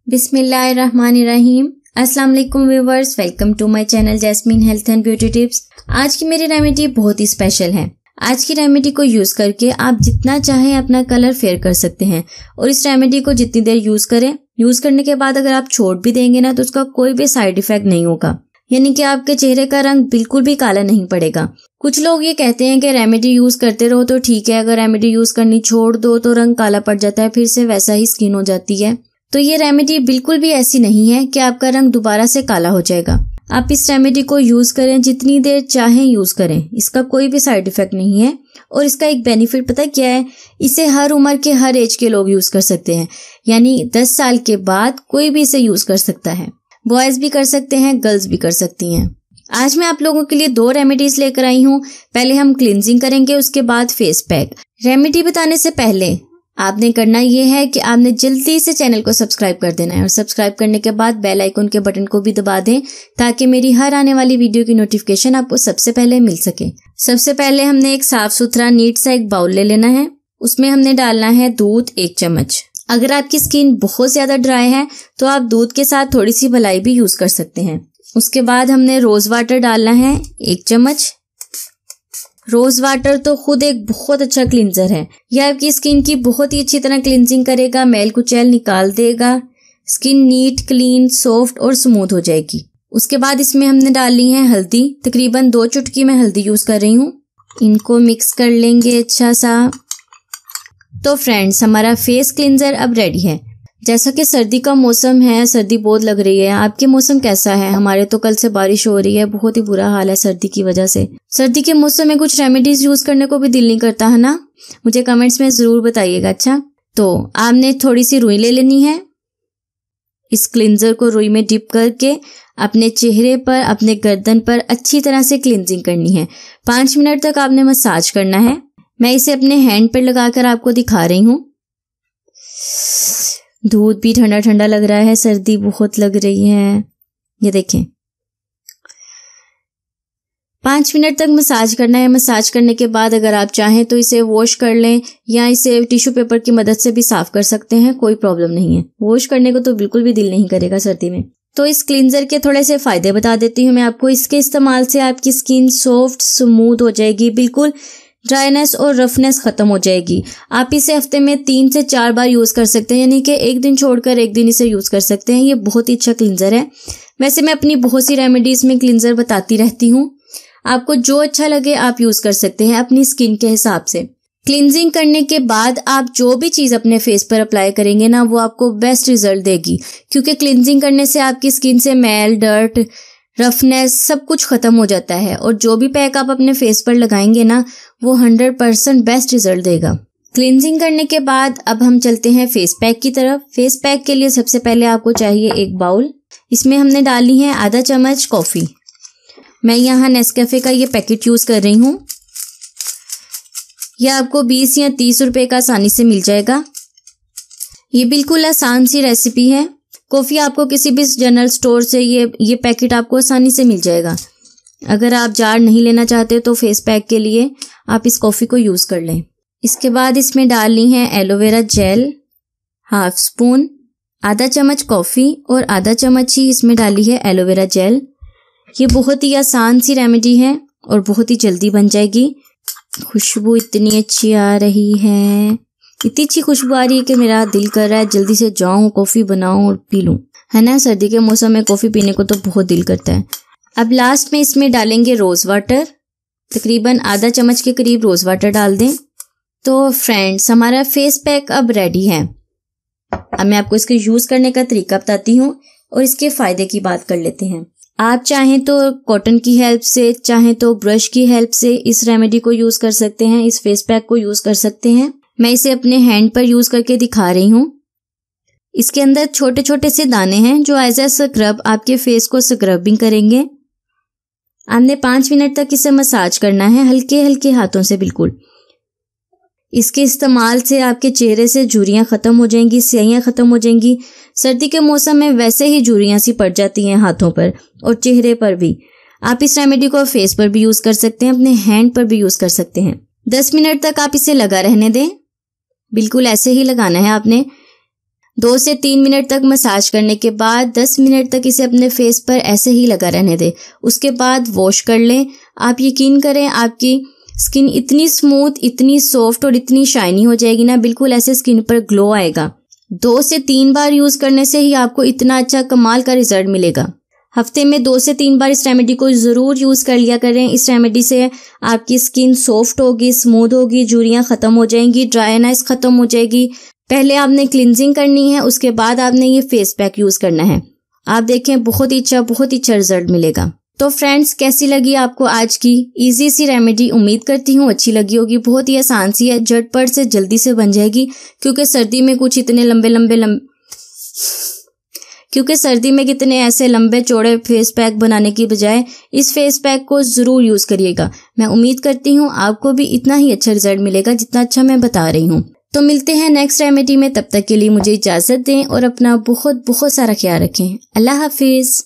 बिस्मिल्लाहिर्रहमानिर्रहीम। अस्सलाम वालेकुम viewers, welcome to my channel Jasmine health and beauty tips. आज की मेरी रेमेडी बहुत ही स्पेशल है। आज की रेमेडी को यूज करके आप जितना चाहें अपना कलर फेयर कर सकते हैं और इस रेमेडी को जितनी देर यूज करें, यूज करने के बाद अगर आप छोड़ भी देंगे ना तो उसका कोई भी साइड इफेक्ट नहीं होगा, यानी कि आपके चेहरे का रंग बिल्कुल भी काला नहीं पड़ेगा। कुछ लोग ये कहते हैं कि रेमेडी यूज करते रहो तो ठीक है, अगर रेमेडी यूज करनी छोड़ दो तो रंग काला पड़ जाता है, फिर से वैसा ही स्किन हो जाती है। तो ये रेमेडी बिल्कुल भी ऐसी नहीं है कि आपका रंग दोबारा से काला हो जाएगा। आप इस रेमेडी को यूज करें, जितनी देर चाहें यूज करें, इसका कोई भी साइड इफेक्ट नहीं है। और इसका एक बेनिफिट पता क्या है, इसे हर उम्र के हर एज के लोग यूज कर सकते हैं, यानी 10 साल के बाद कोई भी इसे यूज कर सकता है। बॉयज भी कर सकते हैं, गर्ल्स भी कर सकती हैं। आज मैं आप लोगों के लिए 2 रेमेडीज लेकर आई हूँ। पहले हम क्लींजिंग करेंगे, उसके बाद फेस पैक। रेमेडी बताने से पहले आपने करना ये है कि आपने जल्दी से चैनल को सब्सक्राइब कर देना है और सब्सक्राइब करने के बाद बेल आइकन के बटन को भी दबा दें ताकि मेरी हर आने वाली वीडियो की नोटिफिकेशन आपको सबसे पहले मिल सके। सबसे पहले हमने एक साफ सुथरा नीट सा एक बाउल ले लेना है। उसमें हमने डालना है दूध 1 चम्मच। अगर आपकी स्किन बहुत ज्यादा ड्राई है तो आप दूध के साथ थोड़ी सी मलाई भी यूज कर सकते हैं। उसके बाद हमने रोज वाटर डालना है 1 चम्मच। रोज वाटर तो खुद एक बहुत अच्छा क्लींजर है। यह आपकी स्किन की बहुत ही अच्छी तरह क्लींजिंग करेगा, मैल कुचैल निकाल देगा, स्किन नीट, क्लीन, सॉफ्ट और स्मूथ हो जाएगी। उसके बाद इसमें हमने डालनी है हल्दी। तकरीबन 2 चुटकी मैं हल्दी यूज कर रही हूँ। इनको मिक्स कर लेंगे अच्छा सा। तो फ्रेंड्स, हमारा फेस क्लींजर अब रेडी है। जैसा कि सर्दी का मौसम है, सर्दी बहुत लग रही है। आपके मौसम कैसा है? हमारे तो कल से बारिश हो रही है, बहुत ही बुरा हाल है सर्दी की वजह से। सर्दी के मौसम में कुछ रेमेडीज यूज करने को भी दिल नहीं करता है ना? मुझे कमेंट्स में जरूर बताइएगा। अच्छा, तो आपने थोड़ी सी रुई ले लेनी है। इस क्लींजर को रुई में डिप करके अपने चेहरे पर, अपने गर्दन पर अच्छी तरह से क्लींजिंग करनी है। 5 मिनट तक आपने मसाज करना है। मैं इसे अपने हैंड पर लगाकर आपको दिखा रही हूँ। दूध भी ठंडा ठंडा लग रहा है, सर्दी बहुत लग रही है। ये देखें, 5 मिनट तक मसाज करना है। मसाज करने के बाद अगर आप चाहें तो इसे वॉश कर लें या इसे टिश्यू पेपर की मदद से भी साफ कर सकते हैं, कोई प्रॉब्लम नहीं है। वॉश करने को तो बिल्कुल भी दिल नहीं करेगा सर्दी में। तो इस क्लींजर के थोड़े से फायदे बता देती हूँ मैं आपको। इसके इस्तेमाल से आपकी स्किन सॉफ्ट, स्मूथ हो जाएगी, बिल्कुल ड्राइनेस और रफनेस खत्म हो जाएगी। आप इसे हफ्ते में 3 से 4 बार यूज कर सकते हैं, यानी कि एक दिन छोड़कर एक दिन इसे यूज कर सकते हैं। ये बहुत ही अच्छा क्लींजर है। वैसे मैं अपनी बहुत सी रेमेडीज में क्लींजर बताती रहती हूँ। आपको जो अच्छा लगे आप यूज कर सकते हैं अपनी स्किन के हिसाब से। क्लींजिंग करने के बाद आप जो भी चीज अपने फेस पर अप्लाई करेंगे ना, वो आपको बेस्ट रिजल्ट देगी, क्योंकि क्लींजिंग करने से आपकी स्किन से मैल, डर्ट, रफनेस सब कुछ खत्म हो जाता है। और जो भी पैक आप अपने फेस पर लगाएंगे ना, वो 100% बेस्ट रिजल्ट देगा। क्लींजिंग करने के बाद अब हम चलते हैं फेस पैक की तरफ। फेस पैक के लिए सबसे पहले आपको चाहिए एक बाउल। इसमें हमने डाली है आधा चम्मच कॉफी। मैं यहाँ नेस्कैफे का ये पैकेट यूज कर रही हूँ। यह आपको 20 या 30 रुपए का आसानी से मिल जाएगा। ये बिल्कुल आसान सी रेसिपी है। कॉफी आपको किसी भी जनरल स्टोर से ये पैकेट आपको आसानी से मिल जाएगा। अगर आप जार नहीं लेना चाहते तो फेस पैक के लिए आप इस कॉफी को यूज कर लें। इसके बाद इसमें डालनी है एलोवेरा जेल 1/2 स्पून। आधा चम्मच कॉफी और आधा चम्मच ही इसमें डाली है एलोवेरा जेल। ये बहुत ही आसान सी रेमेडी है और बहुत ही जल्दी बन जाएगी। खुशबू इतनी अच्छी आ रही है, इतनी अच्छी खुशबू आ रही है कि मेरा दिल कर रहा है जल्दी से जाऊं, कॉफी बनाऊं और पी लूं, है ना? सर्दी के मौसम में कॉफी पीने को तो बहुत दिल करता है। अब लास्ट में इसमें डालेंगे रोज वाटर। तकरीबन आधा चम्मच के करीब रोज वाटर डाल दें। तो फ्रेंड्स, हमारा फेस पैक अब रेडी है। अब मैं आपको इसके यूज करने का तरीका बताती हूँ और इसके फायदे की बात कर लेते हैं। आप चाहें तो कॉटन की हेल्प से, चाहें तो ब्रश की हेल्प से इस रेमेडी को यूज कर सकते हैं, इस फेस पैक को यूज कर सकते हैं। मैं इसे अपने हैंड पर यूज करके दिखा रही हूँ। इसके अंदर छोटे छोटे से दाने हैं जो एज ए स्क्रब आपके फेस को स्क्रबिंग करेंगे। आपने 5 मिनट तक इसे मसाज करना है, हल्के हल्के हाथों से बिल्कुल। इसके इस्तेमाल से आपके चेहरे से झुर्रियां खत्म हो जाएंगी, स्याहियां खत्म हो जाएंगी। सर्दी के मौसम में वैसे ही झुर्रियां सी पड़ जाती हैं हाथों पर और चेहरे पर भी। आप इस रेमेडी को फेस पर भी यूज कर सकते हैं, अपने हैंड पर भी यूज कर सकते हैं। 10 मिनट तक आप इसे लगा रहने दें। बिल्कुल ऐसे ही लगाना है आपने। 2 से 3 मिनट तक मसाज करने के बाद 10 मिनट तक इसे अपने फेस पर ऐसे ही लगा रहने दें। उसके बाद वॉश कर लें। आप यकीन करें आपकी स्किन इतनी स्मूथ, इतनी सॉफ्ट और इतनी शाइनी हो जाएगी ना, बिल्कुल ऐसे स्किन पर ग्लो आएगा। 2 से 3 बार यूज करने से ही आपको इतना अच्छा कमाल का रिजल्ट मिलेगा। हफ्ते में 2 से 3 बार इस रेमेडी को जरूर यूज कर लिया करें। इस रेमेडी से आपकी स्किन सॉफ्ट होगी, स्मूथ होगी, झुर्रियां खत्म हो जाएंगी, ड्राईनेस खत्म हो जाएगी। पहले आपने क्लिनजिंग करनी है, उसके बाद आपने ये फेस पैक यूज करना है। आप देखें बहुत ही अच्छा रिजल्ट मिलेगा। तो फ्रेंड्स, कैसी लगी आपको आज की इजी सी रेमेडी? उम्मीद करती हूँ अच्छी लगी होगी। बहुत ही आसान सी है, झटपट से जल्दी से बन जाएगी। क्योंकि सर्दी में कुछ इतने सर्दी में कितने ऐसे लंबे चौड़े फेस पैक बनाने की बजाय इस फेस पैक को जरूर यूज करिएगा। मैं उम्मीद करती हूँ आपको भी इतना ही अच्छा रिजल्ट मिलेगा जितना अच्छा मैं बता रही हूँ। तो मिलते हैं नेक्स्ट रेमेडी में, तब तक के लिए मुझे इजाजत दें और अपना बहुत सारा ख्याल रखें। अल्लाह हाफिज।